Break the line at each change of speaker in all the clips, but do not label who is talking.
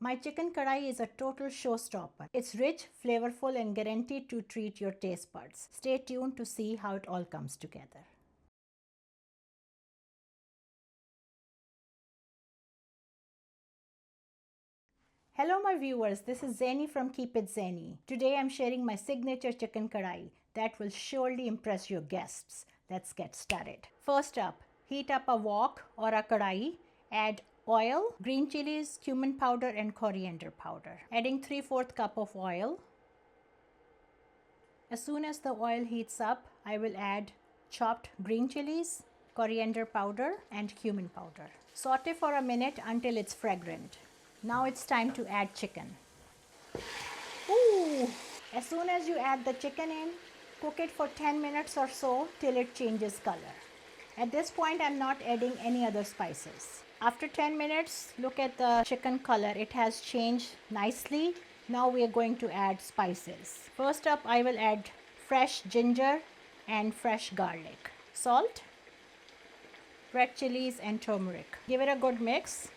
My chicken karahi is a total showstopper. It's rich, flavorful, and guaranteed to treat your taste buds. Stay tuned to see how it all comes together. Hello my viewers, this is Zaini from Keep It Zaini. Today I'm sharing my signature chicken karahi that will surely impress your guests. Let's get started. First up, heat up a wok or a karahi. Add oil, green chilies, cumin powder and coriander powder. Adding 3/4 cup of oil. As soon as the oil heats up, I will add chopped green chilies, coriander powder and cumin powder. Saute for a minute until it's fragrant. Now it's time to add chicken. Ooh! As soon as you add the chicken in, cook it for 10 minutes or so till it changes color. At this point, I'm not adding any other spices. After 10 minutes, look at the chicken color. It has changed nicely. Now we are going to add spices. First up, I will add fresh ginger and fresh garlic, salt, red chilies and turmeric. Give it a good mix.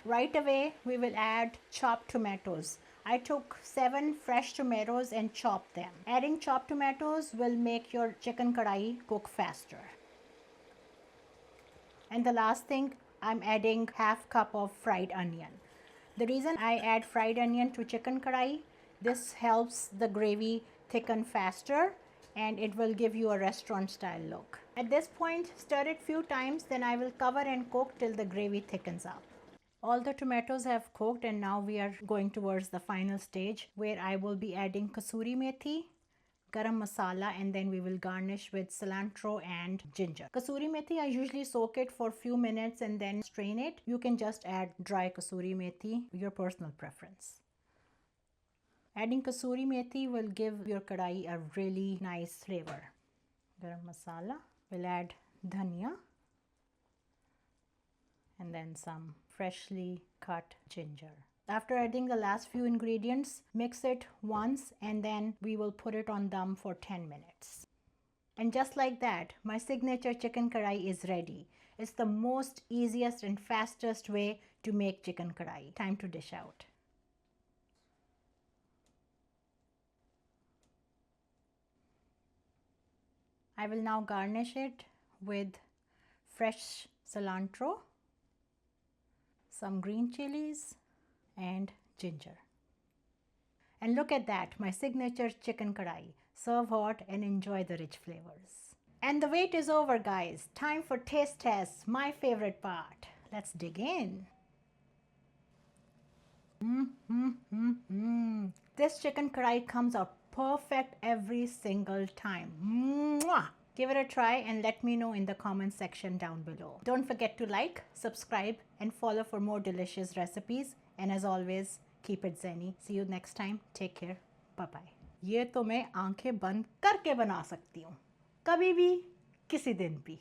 Right away, we will add chopped tomatoes. I took 7 fresh tomatoes and chopped them. Adding chopped tomatoes will make your chicken karahi cook faster. And the last thing, I'm adding half cup of fried onion. The reason I add fried onion to chicken karahi, this helps the gravy thicken faster and it will give you a restaurant style look. At this point, stir it few times, then I will cover and cook till the gravy thickens up. All the tomatoes have cooked and now we are going towards the final stage where I will be adding kasuri methi, garam masala and then we will garnish with cilantro and ginger. Kasuri methi, I usually soak it for a few minutes and then strain it. You can just add dry kasuri methi, your personal preference. Adding kasuri methi will give your karahi a really nice flavor. Garam masala, we'll add dhania and then some freshly cut ginger. After adding the last few ingredients, mix it once and then we will put it on dum for 10 minutes. And just like that, my signature chicken karahi is ready. It's the most easiest and fastest way to make chicken karahi. Time to dish out. I will now garnish it with fresh cilantro, some green chilies and ginger. And look at that, my signature chicken karahi. Serve hot and enjoy the rich flavors. And the wait is over, guys. Time for taste test, my favorite part. Let's dig in. This chicken karahi comes out perfect every single time. Mwah! Give it a try and let me know in the comment section down below. Don't forget to like, subscribe and follow for more delicious recipes. And as always, keep it Zaini. See you next time. Take care. Bye-bye. ये तो मैं आंखें बंद करके बना सकती हूँ, कभी भी, किसी दिन भी.